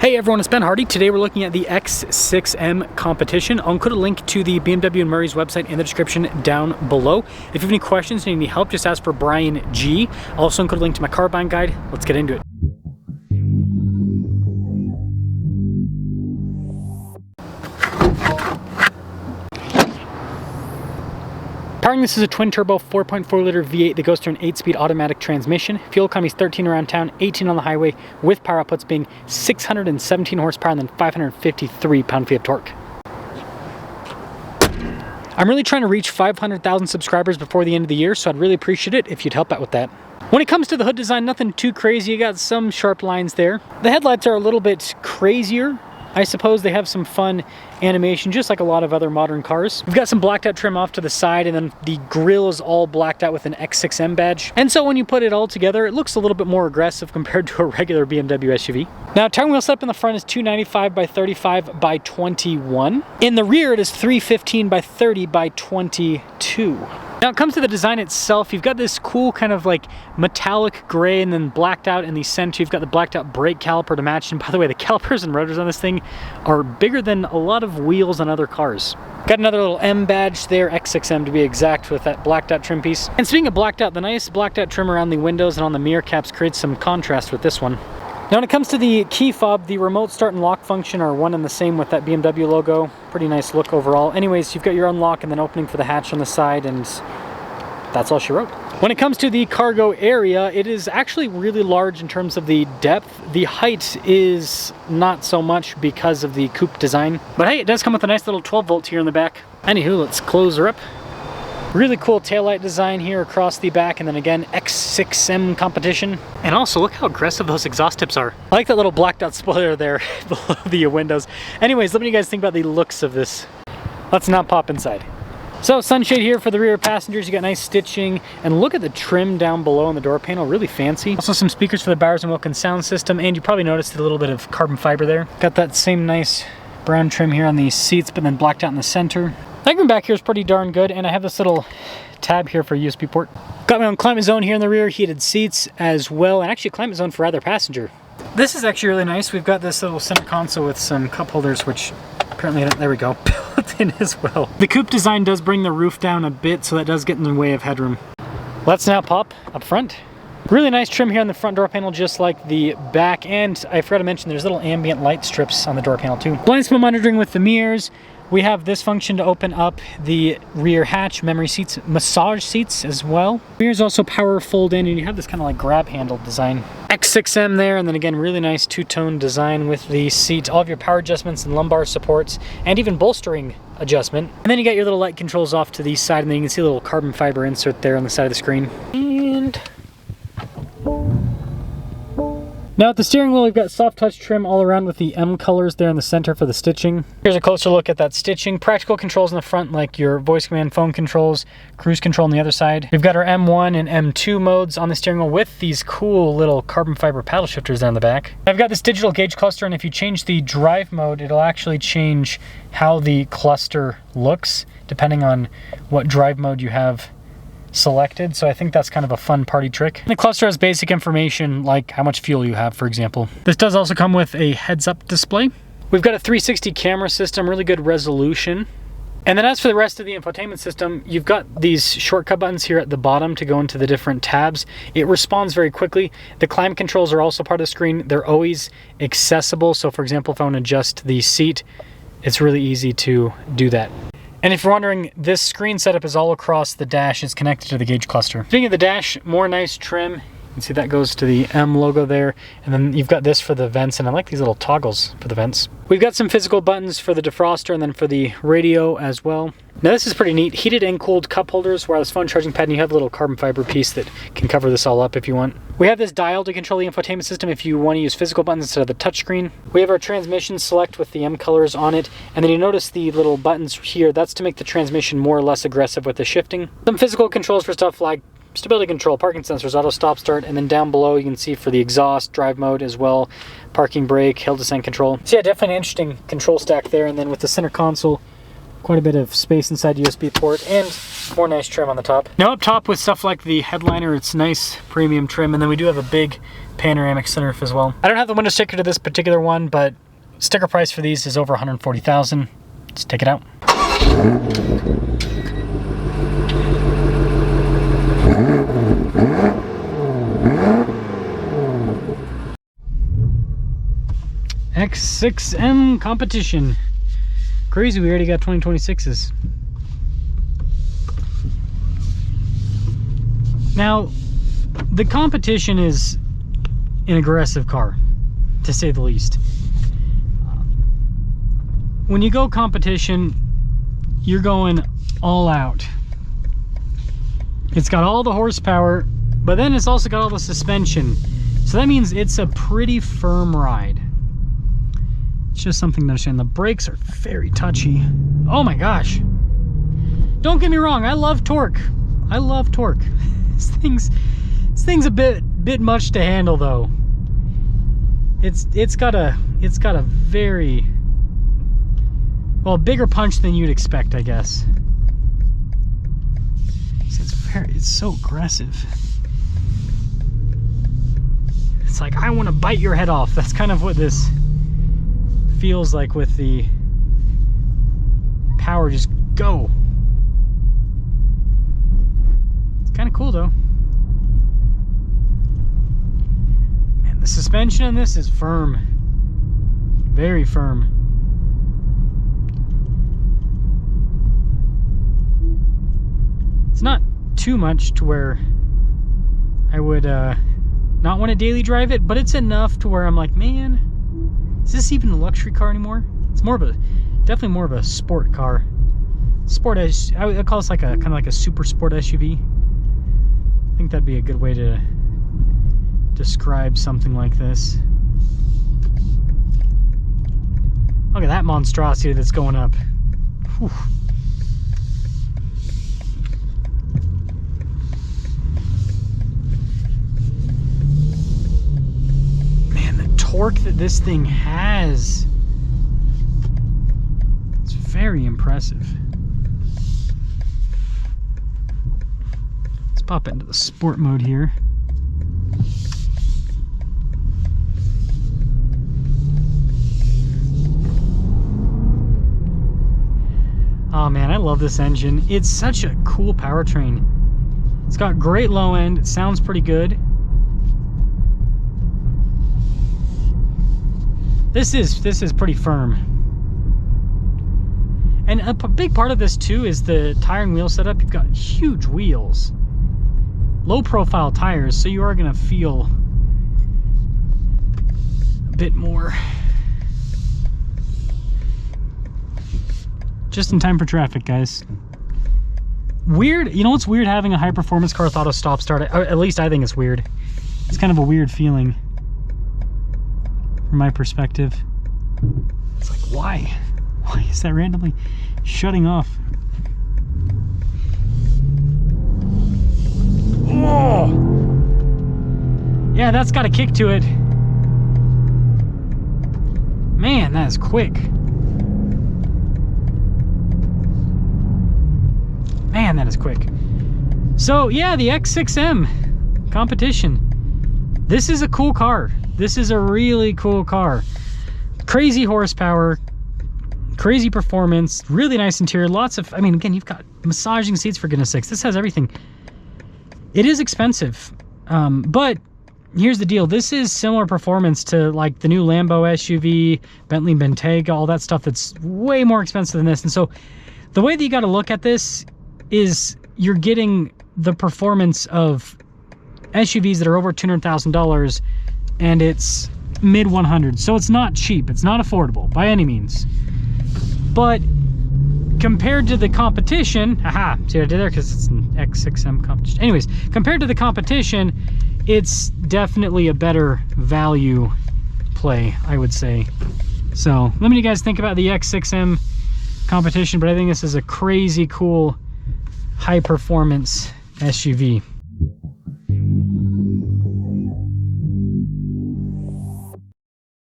Hey everyone, it's Ben Hardy. Today we're looking at the X6 M Competition. I'll include a link to the BMW and Murray's website in the description down below. If you have any questions and need any help, just ask for Brian G. I'll also include a link to my car buying guide. Let's get into it. Powering this is a twin-turbo 4.4-liter V8 that goes through an 8-speed automatic transmission. Fuel economy is 13 around town, 18 on the highway, with power outputs being 617 horsepower and then 553 pound-feet of torque. I'm really trying to reach 500,000 subscribers before the end of the year, so I'd really appreciate it if you'd help out with that. When it comes to the hood design, nothing too crazy. You got some sharp lines there. The headlights are a little bit crazier. I suppose they have some fun animation, just like a lot of other modern cars. We've got some blacked out trim off to the side, and then the grille is all blacked out with an X6M badge. And so when you put it all together, it looks a little bit more aggressive compared to a regular BMW SUV. Now, tire wheel setup in the front is 295 by 35 by 21. In the rear, it is 315 by 30 by 22. Now it comes to the design itself. You've got this cool kind of like metallic gray and then blacked out in the center. You've got the blacked out brake caliper to match. And by the way, the calipers and rotors on this thing are bigger than a lot of wheels on other cars. Got another little M badge there, X6M to be exact, with that blacked out trim piece. And speaking of blacked out, the nice blacked out trim around the windows and on the mirror caps creates some contrast with this one. Now when it comes to the key fob, the remote start and lock function are one and the same with that BMW logo. Pretty nice look overall. Anyways, you've got your unlock and then opening for the hatch on the side, and that's all she wrote. When it comes to the cargo area, it is actually really large in terms of the depth. The height is not so much because of the coupe design. But hey, it does come with a nice little 12 volts here in the back. Anywho, let's close her up. Really cool taillight design here across the back, and then again, X6 M Competition. And also, look how aggressive those exhaust tips are. I like that little blacked out spoiler there below the windows. Anyways, let me you guys think about the looks of this. Let's now pop inside. So, sunshade here for the rear passengers. You got nice stitching, and look at the trim down below on the door panel, really fancy. Also some speakers for the Bowers & Wilkins sound system, and you probably noticed a little bit of carbon fiber there. Got that same nice brown trim here on the seats, but then blacked out in the center. Everything back here is pretty darn good, and I have this little tab here for a USB port. Got my own climate zone here in the rear, heated seats as well, and actually a climate zone for either passenger. This is actually really nice. We've got this little center console with some cup holders, which apparently, there we go, built in as well. The coupe design does bring the roof down a bit, so that does get in the way of headroom. Let's now pop up front. Really nice trim here on the front door panel, just like the back, and I forgot to mention there's little ambient light strips on the door panel too. Blind spot monitoring with the mirrors. We have this function to open up the rear hatch, memory seats, massage seats as well. Mirrors also power fold in, and you have this kind of like grab handle design. X6M there, and then again, really nice two-tone design with the seat, all of your power adjustments and lumbar supports, and even bolstering adjustment. And then you got your little light controls off to the side, and then you can see a little carbon fiber insert there on the side of the screen. And now at the steering wheel, we've got soft touch trim all around with the M colors there in the center for the stitching. Here's a closer look at that stitching. Practical controls in the front, like your voice command phone controls, cruise control on the other side. We've got our M1 and M2 modes on the steering wheel with these cool little carbon fiber paddle shifters down the back. I've got this digital gauge cluster, and if you change the drive mode, it'll actually change how the cluster looks depending on what drive mode you have selected, so I think that's kind of a fun party trick. The cluster has basic information like how much fuel you have, for example. This does also come with a heads-up display. We've got a 360 camera system, really good resolution. And then as for the rest of the infotainment system, you've got these shortcut buttons here at the bottom to go into the different tabs. It responds very quickly. The climate controls are also part of the screen. They're always accessible, so for example, if I want to adjust the seat, it's really easy to do that. And if you're wondering, this screen setup is all across the dash. It's connected to the gauge cluster. Speaking of the dash, more nice trim. You can see that goes to the M logo there. And then you've got this for the vents, and I like these little toggles for the vents. We've got some physical buttons for the defroster and then for the radio as well. Now this is pretty neat. Heated and cooled cup holders, wireless phone charging pad, and you have a little carbon fiber piece that can cover this all up if you want. We have this dial to control the infotainment system if you want to use physical buttons instead of the touchscreen. We have our transmission select with the M colors on it, and then you notice the little buttons here. That's to make the transmission more or less aggressive with the shifting. Some physical controls for stuff like stability control, parking sensors, auto stop start, and then down below you can see for the exhaust, drive mode as well, parking brake, hill descent control. So yeah, definitely an interesting control stack there. And then with the center console, Quite a bit of space inside the USB port and more nice trim on the top. Now up top with stuff like the headliner, it's nice premium trim, and then we do have a big panoramic sunroof as well. I don't have the window sticker to this particular one, but sticker price for these is over $140,000. Let's take it out. X6 M Competition. Crazy, we already got 2026s. Now, the Competition is an aggressive car, to say the least. When you go Competition, you're going all out. It's got all the horsepower, but then it's also got all the suspension. So that means it's a pretty firm ride. It's just something to understand. The brakes are very touchy. Oh my gosh. Don't get me wrong, I love torque. I love torque. This thing's a bit much to handle though. It's got a very, well, bigger punch than you'd expect, I guess. It's so aggressive. It's like, I want to bite your head off. That's kind of what this feels like with the power. Just go. It's kind of cool though. Man, the suspension on this is firm. Very firm. It's not too much to where I would not want to daily drive it, but it's enough to where I'm like, man, is this even a luxury car anymore? It's more of a, definitely more of a sport car. Sport, I would call this like a kind of like a super sport SUV. I think that'd be a good way to describe something like this. Look at that monstrosity that's going up. Whew. Torque that this thing has, it's very impressive. Let's pop into the sport mode here. Oh man, I love this engine. It's such a cool powertrain. It's got great low end, it sounds pretty good. This is pretty firm. And a big part of this too is the tire and wheel setup. You've got huge wheels, low profile tires, so you are gonna feel a bit more just in time for traffic, guys. Weird, you know what's weird having a high performance car with auto stop start? At least I think it's weird. It's kind of a weird feeling. From my perspective, it's like, why is that randomly shutting off? Oh yeah, that's got a kick to it. Man, that is quick. Man, that is quick. So yeah, the X6 M Competition. This is a cool car. This is a really cool car. Crazy horsepower, crazy performance, really nice interior, lots of, I mean, again, you've got massaging seats for goodness sakes. This has everything. It is expensive, but here's the deal. This is similar performance to like the new Lambo SUV, Bentley Bentayga, all that stuff that's way more expensive than this. And so the way that you got to look at this is you're getting the performance of SUVs that are over $200,000, and it's mid 100s, so it's not cheap, it's not affordable by any means. But compared to the Competition, haha, see what I did there, because it's an X6 M Competition. Anyways, compared to the Competition, it's definitely a better value play, I would say. So let me know you guys think about the X6 M Competition, but I think this is a crazy cool high performance SUV.